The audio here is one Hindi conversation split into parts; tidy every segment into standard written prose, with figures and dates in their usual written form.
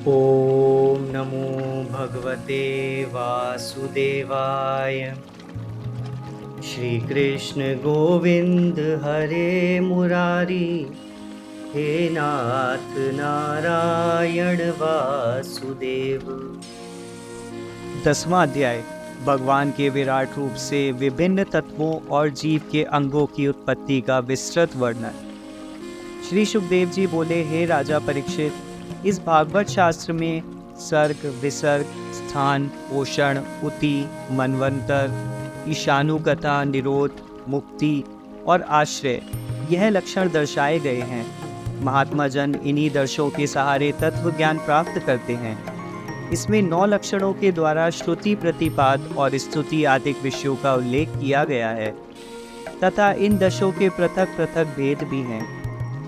ॐ नमो भगवते वासुदेवाय। श्रीकृष्ण गोविंद हरे मुरारी, हे नाथ नारायण वासुदेव। 10वां अध्याय भगवान के विराट रूप से विभिन्न तत्वों और जीव के अंगों की उत्पत्ति का विस्तृत वर्णन। श्री सुखदेव जी बोले, हे राजा परीक्षित, इस भागवत शास्त्र में सर्ग, विसर्ग, स्थान, पोषण, उति, मनवंतर, ईशानु कथा, निरोध, मुक्ति और आश्रय यह लक्षण दर्शाए गए हैं। महात्मा जन इन्हीं दर्शों के सहारे तत्व ज्ञान प्राप्त करते हैं। इसमें 9 लक्षणों के द्वारा श्रुति प्रतिपाद और स्तुति आदि विषयों का उल्लेख किया गया है तथा इन दशों के पृथक पृथक भेद भी हैं,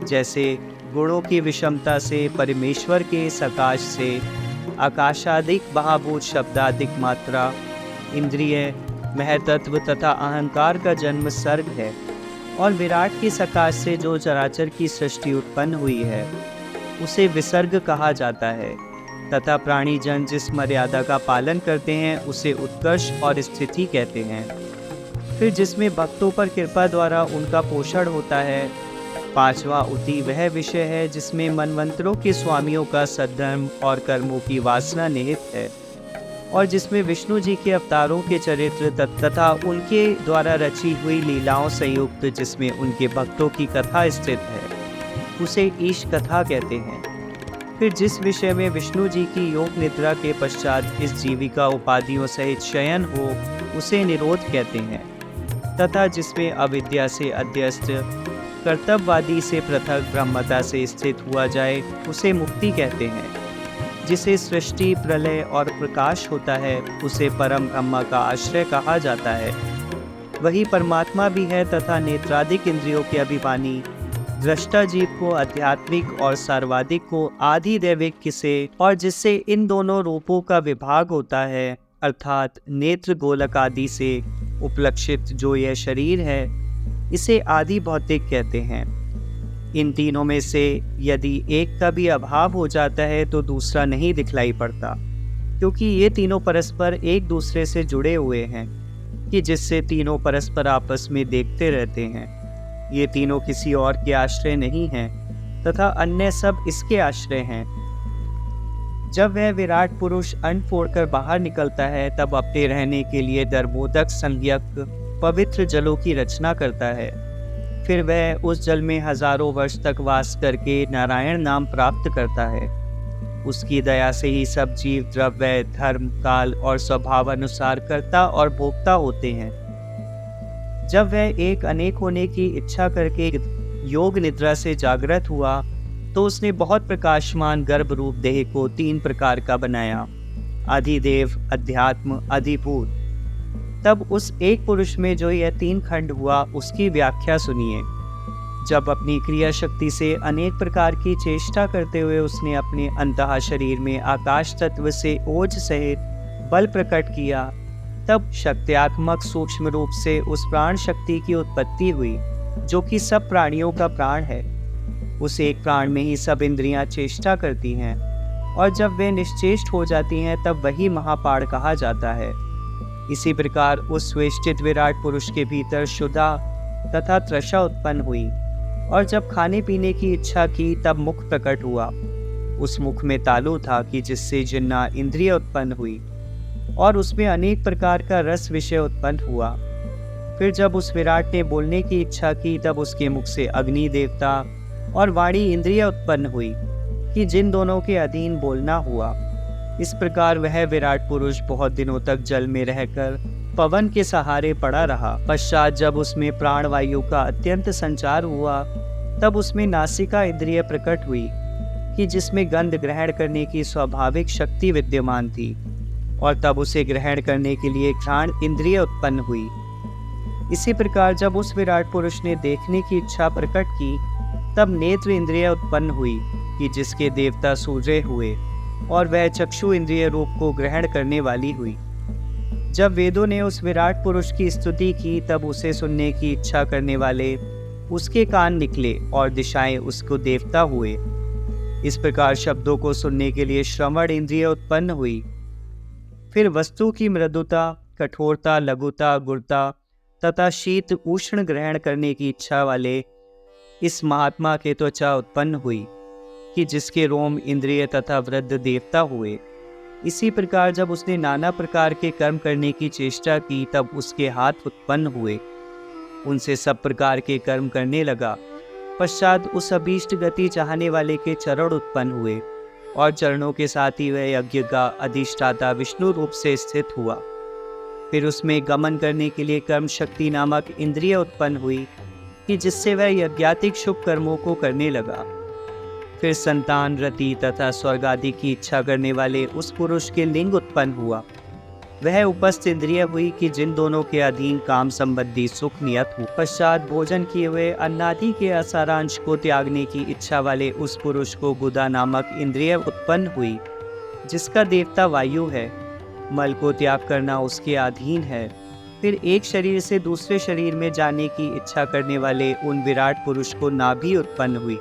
जैसे गुणों की विषमता से, परमेश्वर के सकाश से, आकाशादिक महाभूत शब्दादिक मात्रा, इंद्रिय, महतत्व तथा अहंकार का जन्म सर्ग है, और विराट की सकाश से जो चराचर की सृष्टि उत्पन्न हुई है उसे विसर्ग कहा जाता है, तथा प्राणी जन जिस मर्यादा का पालन करते हैं उसे उत्कर्ष और स्थिति कहते हैं। फिर जिसमें भक्तों पर कृपा द्वारा उनका पोषण होता है। 5वां उति वह विषय है जिसमें मनवंतरों के स्वामियों का सद्धर्म और कर्मों की वासना निहित है, और जिसमें विष्णु जी के अवतारों के चरित्र तथा उनके द्वारा रची हुई लीलाओं संयुक्त जिसमें उनके भक्तों की कथा स्थित है उसे ईश कथा कहते हैं। फिर जिस विषय में विष्णु जी की योग निद्रा के पश्चात इस जीविका उपाधियों सहित शयन हो उसे निरोध कहते हैं, तथा जिसमें अविद्या से अध्यस्त, कर्तव्यवादी से पृथक, ब्रह्मता से स्थित हुआ जाए उसे मुक्ति कहते हैं। जिसे सृष्टि, प्रलय और प्रकाश होता है उसे परम ब्रह्म का आश्रय कहा जाता है। वही परमात्मा भी है तथा नेत्रादिक इंद्रियों के अभिमानी, दृष्टा जीव को आध्यात्मिक और सर्वाधिक को आदि दैविक किसे, और जिससे इन दोनों रूपों का विभाग होता है, अर्थात नेत्र गोलक आदि से उपलक्षित जो यह शरीर है इसे आदि भौतिक कहते हैं। इन तीनों में से यदि एक का भी अभाव हो जाता है तो दूसरा नहीं दिखलाई पड़ता, क्योंकि ये तीनों परस्पर एक दूसरे से जुड़े हुए हैं कि जिससे तीनों परस्पर आपस में देखते रहते हैं। ये तीनों किसी और के आश्रय नहीं हैं तथा अन्य सब इसके आश्रय हैं। जब वह विराट पुरुष अन्न फोड़कर बाहर निकलता है तब अपने रहने के लिए दर्मोदक संज्ञक पवित्र जलों की रचना करता है। फिर वह उस जल में हजारों वर्ष तक वास करके नारायण नाम प्राप्त करता है। उसकी दया से ही सब जीव द्रव्य, धर्म, काल और स्वभाव अनुसार कर्ता और भोक्ता होते हैं। जब वह एक अनेक होने की इच्छा करके योग निद्रा से जागृत हुआ तो उसने बहुत प्रकाशमान गर्भ रूप देह को 3 प्रकार का बनाया, अधिदेव, अध्यात्म, अधिभूत। तब उस एक पुरुष में जो यह 3 खंड हुआ उसकी व्याख्या सुनिए। जब अपनी क्रिया शक्ति से अनेक प्रकार की चेष्टा करते हुए उसने अपने अंतः शरीर में आकाश तत्व से ओज सहित बल प्रकट किया, तब शक्त्यात्मक सूक्ष्म रूप से उस प्राण शक्ति की उत्पत्ति हुई जो कि सब प्राणियों का प्राण है। उस एक प्राण में ही सब इंद्रियां चेष्टा करती हैं, और जब वे निश्चेष्ट हो जाती हैं तब वही महापाड़ कहा जाता है। इसी प्रकार उस स्वेष्टित विराट पुरुष के भीतर शुदा तथा तृषा उत्पन्न हुई, और जब खाने पीने की इच्छा की तब मुख प्रकट हुआ। उस मुख में तालु था कि जिससे जिन्ना इंद्रिय उत्पन्न हुई, और उसमें अनेक प्रकार का रस विषय उत्पन्न हुआ। फिर जब उस विराट ने बोलने की इच्छा की तब उसके मुख से अग्नि देवता और वाणी इंद्रिय उत्पन्न हुई कि जिन दोनों के अधीन बोलना हुआ। इस प्रकार वह विराट पुरुष बहुत दिनों तक जल में रहकर पवन के सहारे पड़ा रहा। पश्चात जब उसमें प्राणवायु का अत्यंत संचार हुआ तब उसमें नासिका इंद्रिय प्रकट हुई कि जिसमें गंध ग्रहण करने की स्वाभाविक शक्ति विद्यमान थी, और तब उसे ग्रहण करने के लिए घ्राण इंद्रिय उत्पन्न हुई। इसी प्रकार जब उस विराट पुरुष ने देखने की इच्छा प्रकट की तब नेत्र इंद्रिय उत्पन्न हुई कि जिसके देवता सूर्य हुए, और वह चक्षु इंद्रिय रूप को ग्रहण करने वाली हुई। जब वेदों ने उस विराट पुरुष की स्तुति की तब उसे सुनने की इच्छा करने वाले उसके कान निकले और दिशाएं उसको देवता हुए। इस प्रकार शब्दों को सुनने के लिए श्रवण इंद्रिय उत्पन्न हुई। फिर वस्तु की मृदुता, कठोरता, लघुता, गुरुता तथा शीत उष्ण ग्रहण करने की इच्छा वाले इस महात्मा के त्वचा उत्पन्न हुई कि जिसके रोम इंद्रिय तथा वृद्ध देवता हुए। इसी प्रकार जब उसने नाना प्रकार के कर्म करने की चेष्टा की तब उसके हाथ उत्पन्न हुए, उनसे सब प्रकार के कर्म करने लगा। पश्चात उस अभीष्ट गति चाहने वाले के चरण उत्पन्न हुए और चरणों के साथ ही वह यज्ञ का अधिष्ठाता विष्णु रूप से स्थित हुआ। फिर उसमें गमन करने के लिए कर्म शक्ति नामक इंद्रिय उत्पन्न हुई कि जिससे वह यज्ञातिक शुभ कर्मों को करने लगा। फिर संतान, रति तथा स्वर्ग आदि की इच्छा करने वाले उस पुरुष के लिंग उत्पन्न हुआ। वह उपस्थ इंद्रिय हुई कि जिन दोनों के अधीन काम संबंधी सुख नियत हो। पश्चात भोजन किए हुए अन्नादि के असारांश को त्यागने की इच्छा वाले उस पुरुष को गुदा नामक इंद्रिय उत्पन्न हुई, जिसका देवता वायु है। मल को त्याग करना उसके अधीन है। फिर एक शरीर से दूसरे शरीर में जाने की इच्छा करने वाले उन विराट पुरुष को नाभि उत्पन्न हुई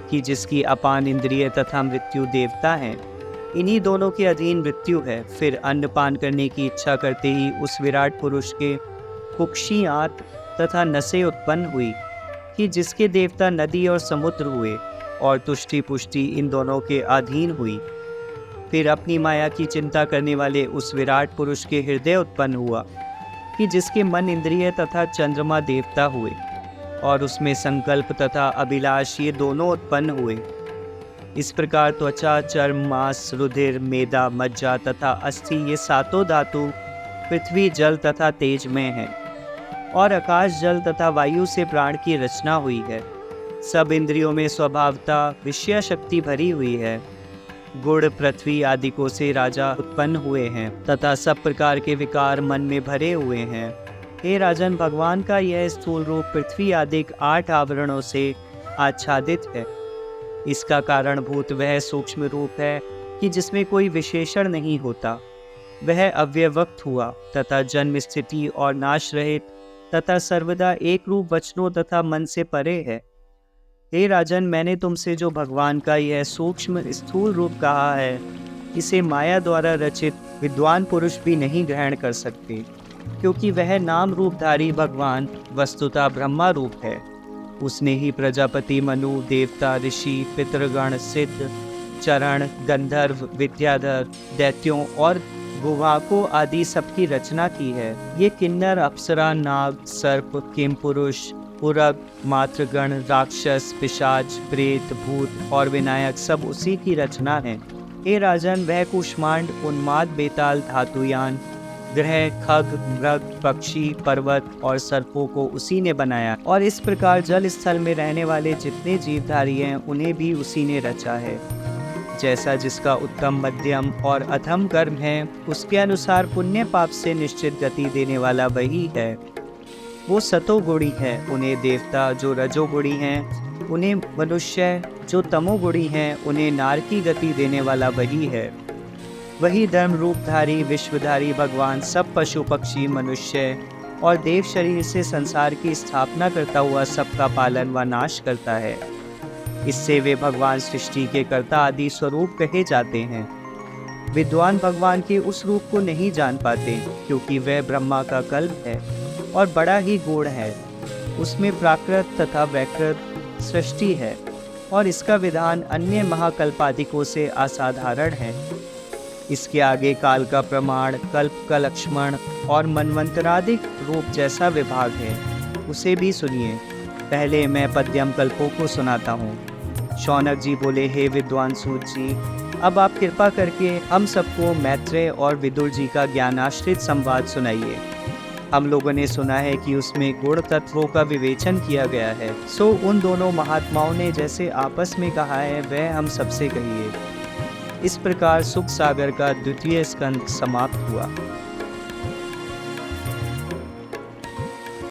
कि जिसकी अपान इंद्रिय तथा मृत्यु देवता हैं। इन्हीं दोनों के अधीन मृत्यु है। फिर अन्नपान करने की इच्छा करते ही उस विराट पुरुष के कुक्षी आंत तथा नसें उत्पन्न हुई कि जिसके देवता नदी और समुद्र हुए और तुष्टि पुष्टि इन दोनों के अधीन हुई। फिर अपनी माया की चिंता करने वाले उस विराट पुरुष के हृदय उत्पन्न हुआ कि जिसके मन इंद्रिय तथा चंद्रमा देवता हुए और उसमें संकल्प तथा अभिलाष ये दोनों उत्पन्न हुए। इस प्रकार त्वचा, चर्म, मांस, रुधिर, मेदा, मज्जा तथा अस्थि ये सातों धातु पृथ्वी, जल तथा तेज में हैं और आकाश, जल तथा वायु से प्राण की रचना हुई है। सब इंद्रियों में स्वभावता विषय शक्ति भरी हुई है। गुण, पृथ्वी आदि को से राजा उत्पन्न हुए हैं तथा सब प्रकार के विकार मन में भरे हुए हैं। हे राजन, भगवान का यह स्थूल रूप पृथ्वी आदि 8 आवरणों से आच्छादित है। इसका कारणभूत वह सूक्ष्म रूप है कि जिसमें कोई विशेषण नहीं होता। वह अव्यवक्त हुआ तथा जन्म, स्थिति और नाश रहित तथा सर्वदा एक रूप वचनों तथा मन से परे है। हे राजन, मैंने तुमसे जो भगवान का यह सूक्ष्म स्थूल रूप कहा है, इसे माया द्वारा रचित विद्वान पुरुष भी नहीं ग्रहण कर सकते, क्योंकि वह नाम रूपधारी भगवान वस्तुतः ब्रह्मा रूप है। उसने ही प्रजापति, मनु, देवता, ऋषि, पितृगण, सिद्ध, चरण, गंधर्व, विद्याधर, दैत्यों और गुहाकों आदि सबकी रचना की है। ये किन्नर, अप्सरा, नाग, सर्प, किमपुरुष, पुरग, मातृगण, राक्षस, पिशाच, प्रेत, भूत और विनायक सब उसी की रचना है। हे राजन, वह कुष्मांड, उन्माद, बेताल, धातुयान, ग्रह, खग, मृग, पक्षी, पर्वत और सर्पों को उसी ने बनाया और इस प्रकार जल स्थल में रहने वाले जितने जीवधारी हैं उन्हें भी उसी ने रचा है। जैसा जिसका उत्तम, मध्यम और अधम कर्म है, उसके अनुसार पुण्य पाप से निश्चित गति देने वाला वही है। वो सतोगुणी है, उन्हें देवता; जो रजोगुणी हैं उन्हें मनुष्य; जो तमोगुणी हैं उन्हें नार की गति देने वाला वही है। वही धर्म रूपधारी विश्वधारी भगवान सब पशु, पक्षी, मनुष्य और देव शरीर से संसार की स्थापना करता हुआ सबका पालन व नाश करता है। इससे वे भगवान सृष्टि के कर्ता आदि स्वरूप कहे जाते हैं। विद्वान भगवान के उस रूप को नहीं जान पाते, क्योंकि वह ब्रह्मा का कल्प है और बड़ा ही गूढ़ है। उसमें प्राकृत तथा वैकृत सृष्टि है और इसका विधान अन्य महाकल्पादिकों से असाधारण है। इसके आगे काल का प्रमाण, कल्प का लक्ष्मण और मनवंतरादिक रूप जैसा विभाग है, उसे भी सुनिए। पहले मैं पद्यम कल्पों को सुनाता हूँ। शौनक जी बोले, हे विद्वान सूत जी, अब आप कृपा करके हम सबको मैत्रेय और विदुर जी का ज्ञानाश्रित संवाद सुनाइए। हम लोगों ने सुना है कि उसमें गुण तत्वों का विवेचन किया गया है, सो उन दोनों महात्माओं ने जैसे आपस में कहा है वह हम सबसे कहिए। इस प्रकार सुख सागर का द्वितीय स्कंद समाप्त हुआ।